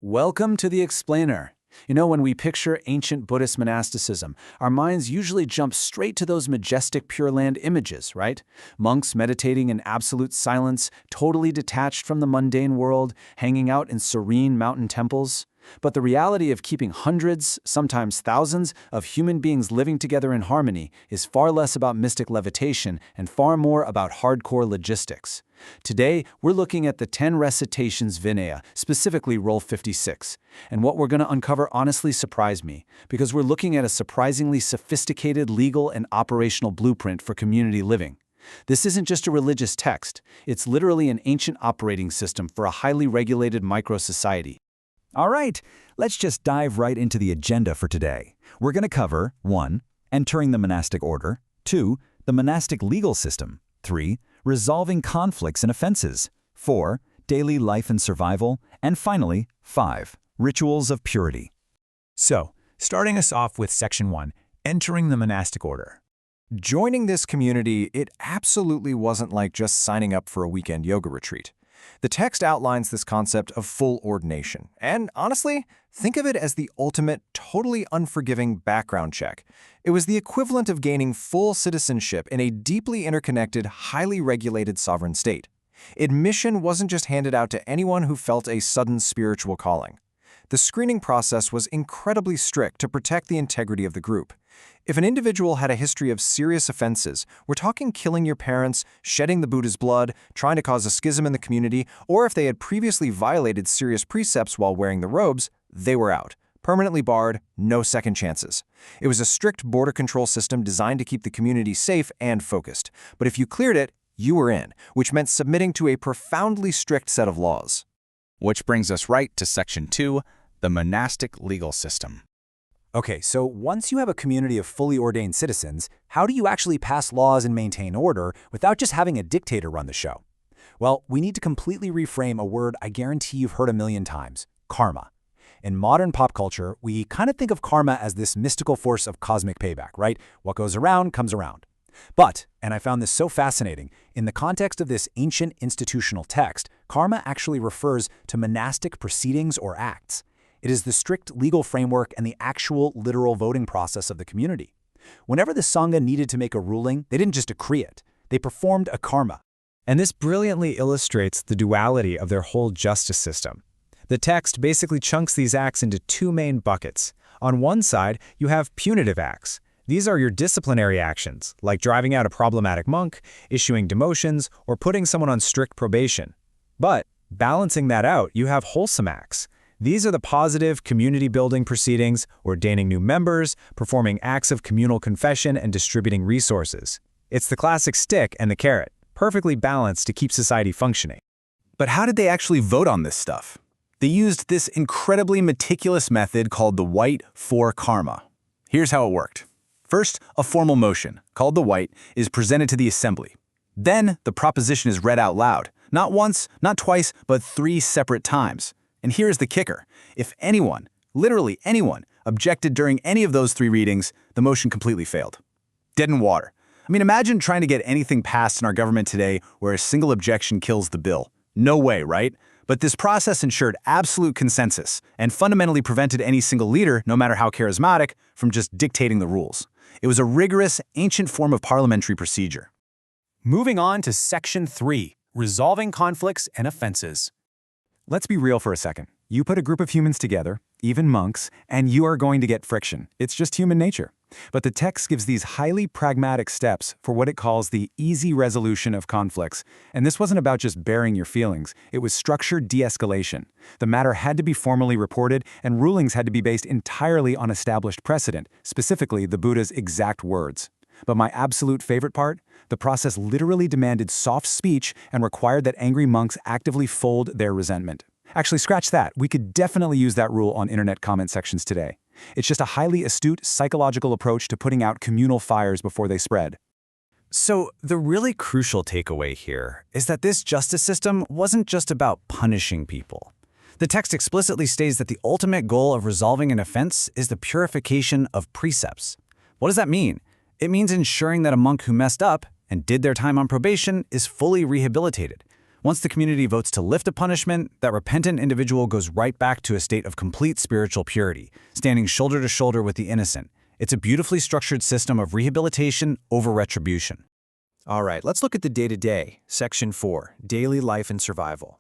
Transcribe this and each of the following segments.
Welcome to the Explainer. When we picture ancient Buddhist monasticism, our minds usually jump straight to those majestic Pure Land images, right? Monks meditating in absolute silence, totally detached from the mundane world, hanging out in serene mountain temples. But the reality of keeping hundreds, sometimes thousands, of human beings living together in harmony is far less about mystic levitation and far more about hardcore logistics. Today, we're looking at the 10 recitations Vinaya, specifically Roll 56. And what we're going to uncover honestly surprised me, because we're looking at a surprisingly sophisticated legal and operational blueprint for community living. This isn't just a religious text, it's literally an ancient operating system for a highly regulated micro-society. All right, let's just dive right into the agenda for today. We're going to cover 1. Entering the monastic order, 2. The monastic legal system, 3. Resolving conflicts and offenses, 4. Daily life and survival, and finally, 5. Rituals of purity. So, starting us off with Section 1, Entering the Monastic Order. Joining this community, it absolutely wasn't like just signing up for a weekend yoga retreat. The text outlines this concept of full ordination, and honestly, think of it as the ultimate, totally unforgiving background check. It was the equivalent of gaining full citizenship in a deeply interconnected, highly regulated sovereign state. Admission wasn't just handed out to anyone who felt a sudden spiritual calling. The screening process was incredibly strict to protect the integrity of the group. If an individual had a history of serious offenses, we're talking killing your parents, shedding the Buddha's blood, trying to cause a schism in the community, or if they had previously violated serious precepts while wearing the robes, they were out. Permanently barred, no second chances. It was a strict border control system designed to keep the community safe and focused. But if you cleared it, you were in, which meant submitting to a profoundly strict set of laws. Which brings us right to Section 2, the monastic legal system. Okay, so once you have a community of fully ordained citizens, how do you actually pass laws and maintain order without just having a dictator run the show? Well, we need to completely reframe a word I guarantee you've heard a million times: karma. In modern pop culture, we kind of think of karma as this mystical force of cosmic payback, right? What goes around comes around. But, and I found this so fascinating, in the context of this ancient institutional text, karma actually refers to monastic proceedings or acts. It is the strict legal framework and the actual literal voting process of the community. Whenever the Sangha needed to make a ruling, they didn't just decree it. They performed a karma. And this brilliantly illustrates the duality of their whole justice system. The text basically chunks these acts into two main buckets. On one side, you have punitive acts. These are your disciplinary actions, like driving out a problematic monk, issuing demotions, or putting someone on strict probation. But, balancing that out, you have wholesome acts. These are the positive community-building proceedings, ordaining new members, performing acts of communal confession, and distributing resources. It's the classic stick and the carrot, perfectly balanced to keep society functioning. But how did they actually vote on this stuff? They used this incredibly meticulous method called the White for Karma. Here's how it worked. First, a formal motion, called the White, is presented to the assembly. Then, the proposition is read out loud, not once, not twice, but 3 separate times. And here's the kicker. If anyone, literally anyone, objected during any of those 3 readings, the motion completely failed. Dead in water. I mean, imagine trying to get anything passed in our government today where a single objection kills the bill. No way, right? But this process ensured absolute consensus and fundamentally prevented any single leader, no matter how charismatic, from just dictating the rules. It was a rigorous, ancient form of parliamentary procedure. Moving on to Section 3, Resolving Conflicts and Offenses. Let's be real for a second. You put a group of humans together, even monks, and you are going to get friction. It's just human nature. But the text gives these highly pragmatic steps for what it calls the easy resolution of conflicts. And this wasn't about just bearing your feelings. It was structured de-escalation. The matter had to be formally reported, and rulings had to be based entirely on established precedent, specifically the Buddha's exact words. But my absolute favorite part? The process literally demanded soft speech and required that angry monks actively fold their resentment. Actually, scratch that. We could definitely use that rule on internet comment sections today. It's just a highly astute psychological approach to putting out communal fires before they spread. So, the really crucial takeaway here is that this justice system wasn't just about punishing people. The text explicitly states that the ultimate goal of resolving an offense is the purification of precepts. What does that mean? It means ensuring that a monk who messed up and did their time on probation is fully rehabilitated. Once the community votes to lift a punishment, that repentant individual goes right back to a state of complete spiritual purity, standing shoulder to shoulder with the innocent. It's a beautifully structured system of rehabilitation over retribution. All right, let's look at the day-to-day, Section 4, Daily Life and Survival.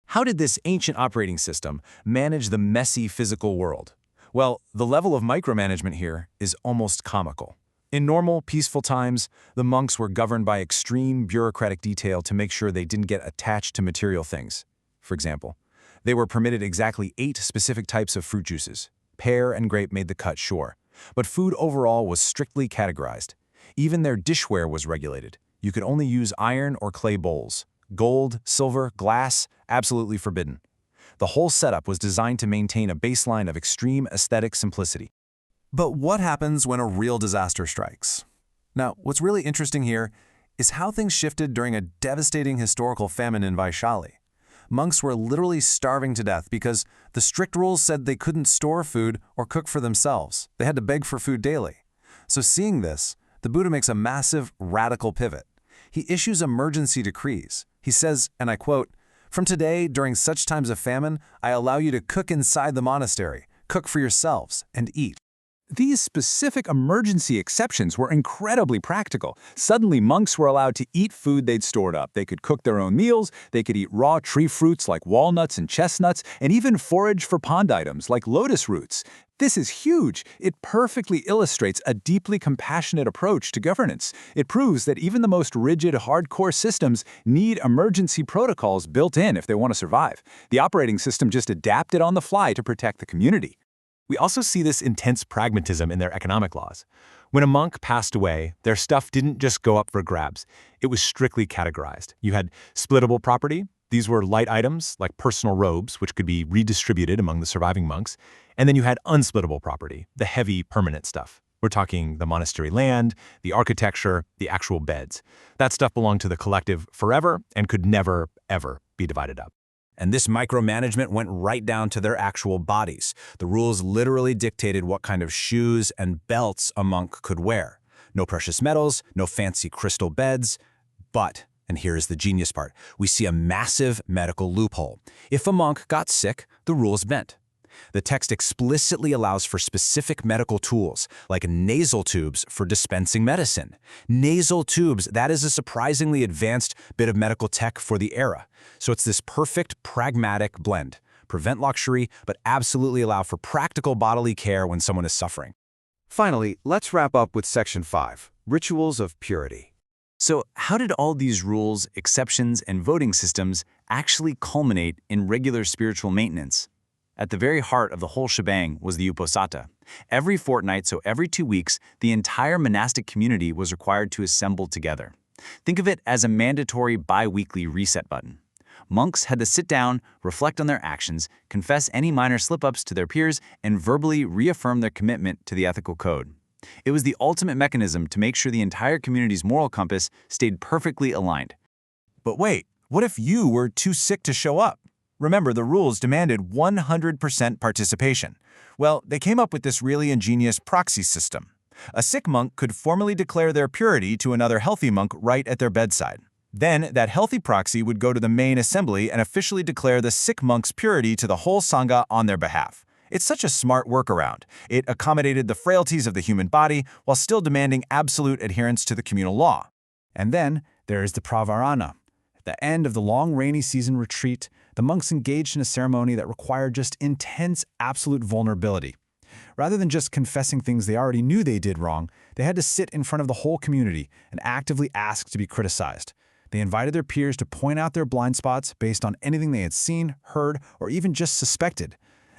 How did this ancient operating system manage the messy physical world? Well, the level of micromanagement here is almost comical. In normal, peaceful times, the monks were governed by extreme bureaucratic detail to make sure they didn't get attached to material things. For example, they were permitted exactly 8 specific types of fruit juices. Pear and grape made the cut, sure. But food overall was strictly categorized. Even their dishware was regulated. You could only use iron or clay bowls. Gold, silver, glass, absolutely forbidden. The whole setup was designed to maintain a baseline of extreme aesthetic simplicity. But what happens when a real disaster strikes? Now, what's really interesting here is how things shifted during a devastating historical famine in Vaishali. Monks were literally starving to death because the strict rules said they couldn't store food or cook for themselves. They had to beg for food daily. So seeing this, the Buddha makes a massive, radical pivot. He issues emergency decrees. He says, and I quote, "From today, during such times of famine, I allow you to cook inside the monastery, cook for yourselves, and eat." These specific emergency exceptions were incredibly practical. Suddenly, monks were allowed to eat food they'd stored up. They could cook their own meals, they could eat raw tree fruits like walnuts and chestnuts, and even forage for pond items like lotus roots. This is huge. It perfectly illustrates a deeply compassionate approach to governance. It proves that even the most rigid, hardcore systems need emergency protocols built in if they want to survive. The operating system just adapted on the fly to protect the community. We also see this intense pragmatism in their economic laws. When a monk passed away, their stuff didn't just go up for grabs. It was strictly categorized. You had splittable property. These were light items like personal robes, which could be redistributed among the surviving monks. And then you had unsplittable property, the heavy, permanent stuff. We're talking the monastery land, the architecture, the actual beds. That stuff belonged to the collective forever and could never, ever be divided up. And this micromanagement went right down to their actual bodies. The rules literally dictated what kind of shoes and belts a monk could wear. No precious metals, no fancy crystal beds. But, and here is the genius part, we see a massive medical loophole. If a monk got sick, the rules bent. The text explicitly allows for specific medical tools, like nasal tubes for dispensing medicine. Nasal tubes, that is a surprisingly advanced bit of medical tech for the era. So it's this perfect, pragmatic blend. Prevent luxury, but absolutely allow for practical bodily care when someone is suffering. Finally, let's wrap up with Section 5, Rituals of Purity. So how did all these rules, exceptions, and voting systems actually culminate in regular spiritual maintenance? At the very heart of the whole shebang was the Uposatha. Every fortnight, so every 2 weeks, the entire monastic community was required to assemble together. Think of it as a mandatory bi-weekly reset button. Monks had to sit down, reflect on their actions, confess any minor slip-ups to their peers, and verbally reaffirm their commitment to the ethical code. It was the ultimate mechanism to make sure the entire community's moral compass stayed perfectly aligned. But wait, what if you were too sick to show up? Remember, the rules demanded 100% participation. Well, they came up with this really ingenious proxy system. A sick monk could formally declare their purity to another healthy monk right at their bedside. Then, that healthy proxy would go to the main assembly and officially declare the sick monk's purity to the whole Sangha on their behalf. It's such a smart workaround. It accommodated the frailties of the human body while still demanding absolute adherence to the communal law. And then there is the Pravarana. At the end of the long rainy season retreat, the monks engaged in a ceremony that required just intense, absolute vulnerability. Rather than just confessing things they already knew they did wrong, they had to sit in front of the whole community and actively ask to be criticized. They invited their peers to point out their blind spots based on anything they had seen, heard, or even just suspected.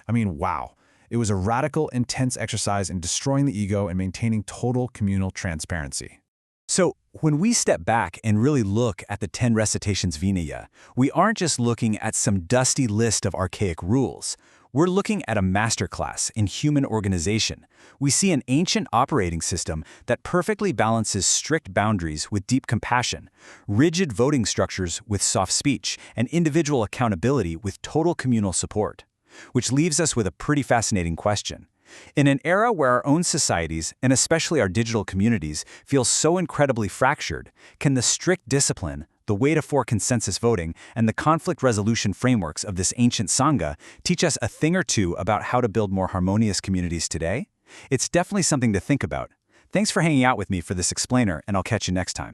I mean, wow. It was a radical, intense exercise in destroying the ego and maintaining total communal transparency. So, when we step back and really look at the 10 recitations Vinaya, we aren't just looking at some dusty list of archaic rules. We're looking at a masterclass in human organization. We see an ancient operating system that perfectly balances strict boundaries with deep compassion, rigid voting structures with soft speech, and individual accountability with total communal support. Which leaves us with a pretty fascinating question. In an era where our own societies, and especially our digital communities, feel so incredibly fractured, can the strict discipline, the way to for consensus voting, and the conflict resolution frameworks of this ancient Sangha teach us a thing or two about how to build more harmonious communities today, it's definitely something to think about. Thanks for hanging out with me for this explainer, and I'll catch you next time.